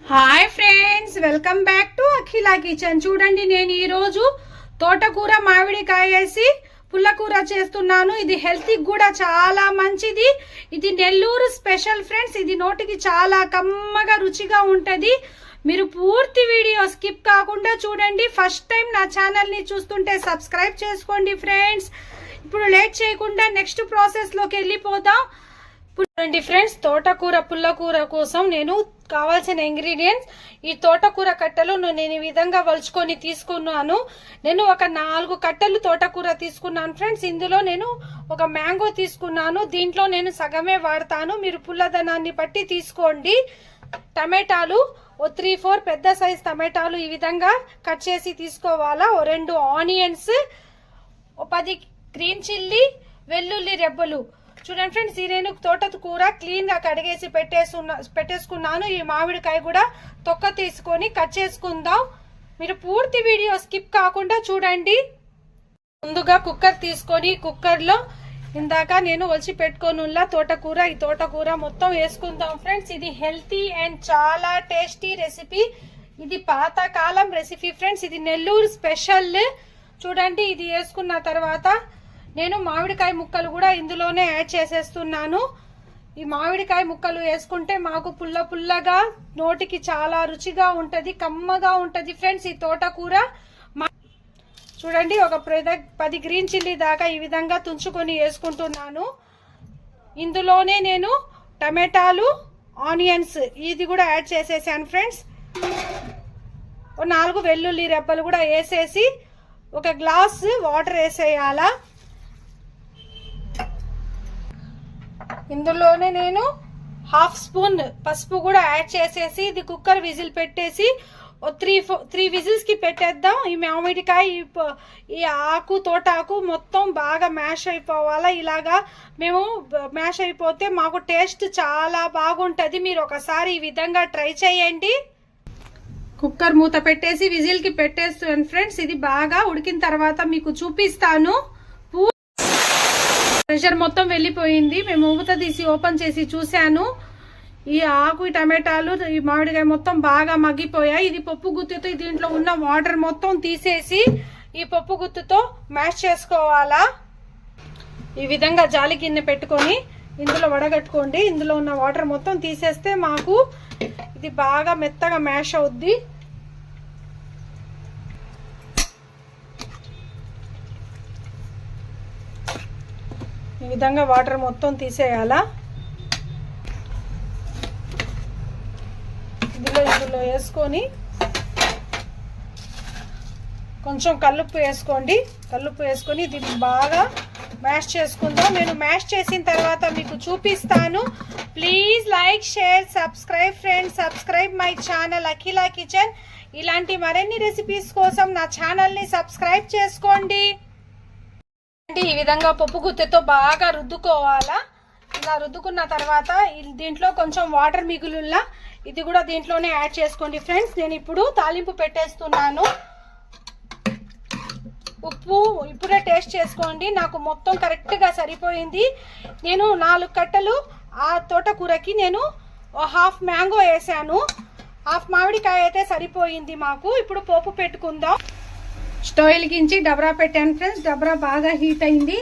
Hi friends, welcome back to Akhila kitchen. చూడండి, నేను ఈరోజు తోటకూర మామిడికాయ వేసి పుల్లకూర చేస్తున్నాను. ఇది హెల్త్కి కూడా చాలా మంచిది. ఇది నెల్లూరు స్పెషల్ ఫ్రెండ్స్. ఇది నోటికి చాలా కమ్మగా రుచిగా ఉంటుంది. మీరు పూర్తి వీడియో స్కిప్ కాకుండా చూడండి. ఫస్ట్ టైం నా ఛానల్ని చూస్తుంటే సబ్స్క్రైబ్ చేసుకోండి ఫ్రెండ్స్. ఇప్పుడు లేట్ చేయకుండా నెక్స్ట్ ప్రాసెస్లోకి వెళ్ళిపోదాం. చూడండి ఫ్రెండ్స్, తోటకూర పుల్లకూర కోసం నేను కావాల్సిన ఇంగ్రీడియంట్స్ ఈ తోటకూర కట్టలు నేను ఈ విధంగా వలుచుకొని తీసుకున్నాను. నేను ఒక 4 కట్టలు తోటకూర తీసుకున్నాను ఫ్రెండ్స్. ఇందులో నేను ఒక మ్యాంగో తీసుకున్నాను. దీంట్లో నేను సగమే వాడతాను, మీరు పుల్లదనాన్ని బట్టి తీసుకోండి. టమాటాలు 3-4 పెద్ద సైజ్ టమాటాలు ఈ విధంగా కట్ చేసి తీసుకోవాలా. 2 ఆనియన్స్, 10 గ్రీన్ చిల్లీ, వెల్లుల్లి రెబ్బలు. చూడండి ఫ్రెండ్స్, ఈ నేను తోటకూర క్లీన్ గా కడిగేసి పెట్టేసుకున్నాను. ఈ మామిడికాయ కూడా తొక్క తీసుకొని కట్ చేసుకుందాం. మీరు పూర్తి వీడియో స్కిప్ కాకుండా చూడండి. ముందుగా కుక్కర్ తీసుకొని కుక్కర్లో ఇందాక నేను ఒలిచి పెట్టుకోనుల్లా తోటకూర, ఈ తోటకూర మొత్తం వేసుకుందాం ఫ్రెండ్స్. ఇది హెల్తీ అండ్ చాలా టేస్టీ రెసిపీ. ఇది పాతకాలం రెసిపీ ఫ్రెండ్స్. ఇది నెల్లూరు స్పెషల్. చూడండి, ఇది వేసుకున్న తర్వాత నేను మామిడికాయ ముక్కలు కూడా ఇందులోనే యాడ్ చేసేస్తున్నాను. ఈ మామిడికాయ ముక్కలు వేసుకుంటే మాకు పుల్ల పుల్లగా నోటికి చాలా రుచిగా ఉంటది, కమ్మగా ఉంటది ఫ్రెండ్స్ ఈ తోటకూర. చూడండి, ఒక 10 గ్రీన్ చిల్లీ దాకా ఈ విధంగా తుంచుకొని వేసుకుంటున్నాను. ఇందులోనే నేను టమాటాలు, ఆనియన్స్ ఇది కూడా యాడ్ చేసేసాను ఫ్రెండ్స్. 4 వెల్లుల్లి రెబ్బలు కూడా వేసేసి 1 గ్లాస్ వాటర్ వేసేయాలా. ఇందులోనే నేను 1/2 స్పూన్ పసుపు కూడా యాడ్ చేసేసి ఇది కుక్కర్ విజిల్ పెట్టేసి 3 విజిల్స్ కి పెట్టేద్దాం. ఈ మామిడికాయ, ఈ ఆకు, తోటాకు మొత్తం బాగా మ్యాష్ అయిపోవాలా. ఇలాగా మేము మ్యాష్ అయిపోతే మాకు టేస్ట్ చాలా బాగుంటది. మీరు ఒకసారి ఈ విధంగా ట్రై చేయండి. కుక్కర్ మూత పెట్టేసి విజిల్ కి పెట్టేస్తాను ఫ్రెండ్స్. ఇది బాగా ఉడికిన తర్వాత మీకు చూపిస్తాను. ప్రెషర్ మొత్తం వెళ్ళిపోయింది. మేము మూత తీసి ఓపెన్ చేసి చూశాను. ఈ ఆకు, ఈ టమాటాలు, ఈ మామిడికాయ మొత్తం బాగా మగ్గిపోయాయి. ఇది పప్పు గుత్తితో దీంట్లో ఉన్న వాటర్ మొత్తం తీసేసి ఈ పప్పు గుత్తితో మ్యాష్ చేసుకోవాలా. ఈ విధంగా జాలి గిన్నె పెట్టుకొని ఇందులో వడగట్టుకోండి. ఇందులో ఉన్న వాటర్ మొత్తం తీసేస్తే మాకు ఇది బాగా మెత్తగా మ్యాష్ అవుద్ది. ఈ విధంగా వాటర్ మొత్తం తీసేయాలా. ఇందులో వేసుకొని కొంచెం కల్లుప్పు వేసుకోండి. కల్లుప్పు వేసుకొని దీన్ని బాగా మ్యాష్ చేసుకుందాం. నేను మ్యాష్ చేసిన తర్వాత మీకు చూపిస్తాను. Please like, share, subscribe friends. Subscribe my channel Akhila kitchen. ఇలాంటి మరిన్ని రెసిపీస్ కోసం నా ఛానల్ని సబ్స్క్రైబ్ చేసుకోండి. ఈ విధంగా పప్పు గుత్తెతో బాగా రుద్దుకోవాలా. ఇలా రుద్దుకున్న తర్వాత దీంట్లో కొంచెం వాటర్ మిగులులా ఇది కూడా దీంట్లోనే యాడ్ చేసుకోండి ఫ్రెండ్స్. నేను ఇప్పుడు తాలింపు పెట్టేస్తున్నాను. ఉప్పు ఇప్పుడే టేస్ట్ చేసుకోండి. నాకు మొత్తం కరెక్ట్గా సరిపోయింది. నేను 4 కట్టలు ఆ తోటకూరకి నేను 1/2 మ్యాంగో వేసాను. 1/2 మామిడికాయ అయితే సరిపోయింది మాకు. ఇప్పుడు పోపు పెట్టుకుందాం. స్టవ్ వెలిగించి డబరా పెట్టాను ఫ్రెండ్స్. డబరా బాగా హీట్ అయింది.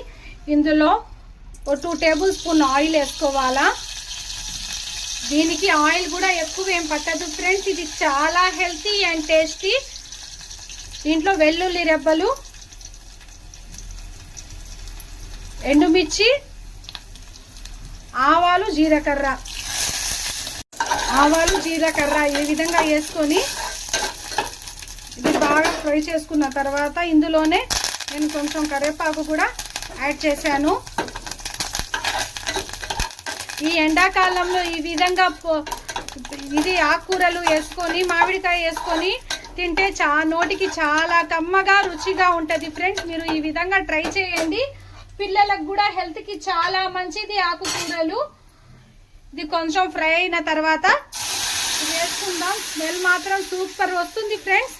ఇందులో 2 టేబుల్ స్పూన్ ఆయిల్ వేసుకోవాలా. దీనికి ఆయిల్ కూడా ఎక్కువ ఏం పట్టదు ఫ్రెండ్స్. ఇది చాలా హెల్తీ అండ్ టేస్టీ. దీంట్లో వెల్లుల్లి రెబ్బలు, ఎండుమిర్చి, ఆవాలు, జీలకర్ర ఈ విధంగా వేసుకొని ఇది బాగా ఫ్రై చేసుకున్న తర్వాత ఇందులోనే నేను కొంచెం కరివేపాకు కూడా యాడ్ చేశాను. ఈ ఎండాకాలంలో ఈ విధంగా ఇది ఆకుకూరలు వేసుకొని మామిడికాయ వేసుకొని తింటే నోటికి చాలా కమ్మగా రుచిగా ఉంటుంది ఫ్రెండ్స్. మీరు ఈ విధంగా ట్రై చేయండి. పిల్లలకు కూడా హెల్త్కి చాలా మంచిది ఆకుకూరలు. ఇది కొంచెం ఫ్రై అయిన తర్వాత వేసుకుందాం. స్మెల్ మాత్రం సూపర్ వస్తుంది ఫ్రెండ్స్.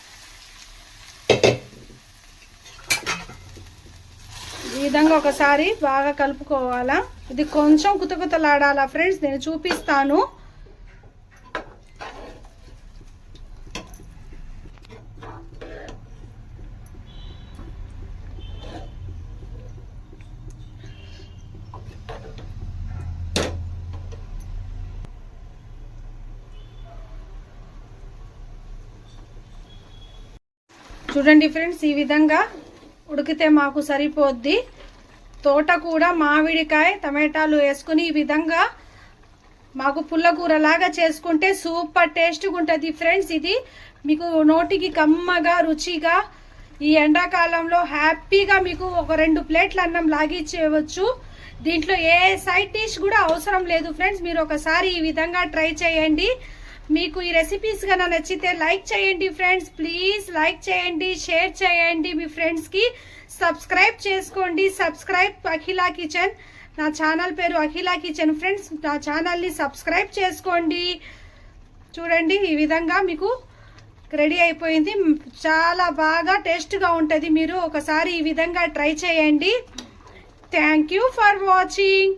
ఈ విధంగా ఒకసారి బాగా కలుపుకోవాలా. ఇది కొంచెం కుతకుతలాడాలా ఫ్రెండ్స్. నేను చూపిస్తాను. చూడండి ఫ్రెండ్స్, ఈ విధంగా ఉడికితే మాకు సరిపోద్ది. తోటకూర మామిడికాయ టమాటాలు వేసుకుని ఈ విధంగా మాకు పుల్లకూర లాగా చేసుకుంటే సూపర్ టేస్ట్గా ఉంటుంది ఫ్రెండ్స్. ఇది మీకు నోటికి కమ్మగా రుచిగా ఈ ఎండాకాలంలో హ్యాపీగా మీకు ఒక 2 ప్లేట్ల అన్నం లాగిచ్చేయవచ్చు. దీంట్లో ఏ సైడ్ డిష్ కూడా అవసరం లేదు ఫ్రెండ్స్. మీరు ఒకసారి ఈ విధంగా ట్రై చేయండి. మీకు ఈ రెసిపీస్ కన్నా నచ్చితే లైక్ చేయండి ఫ్రెండ్స్. ప్లీజ్ లైక్ చేయండి, షేర్ చేయండి, మీ ఫ్రెండ్స్కి సబ్స్క్రైబ్ చేసుకోండి. Subscribe Akhila kitchen. నా ఛానల్ పేరు అఖిలా కిచెన్ ఫ్రెండ్స్. నా ఛానల్ని సబ్స్క్రైబ్ చేసుకోండి. చూడండి, ఈ విధంగా మీకు రెడీ అయిపోయింది. చాలా బాగా టేస్ట్గా ఉంటుంది. మీరు ఒకసారి ఈ విధంగా ట్రై చేయండి. Thank you for watching.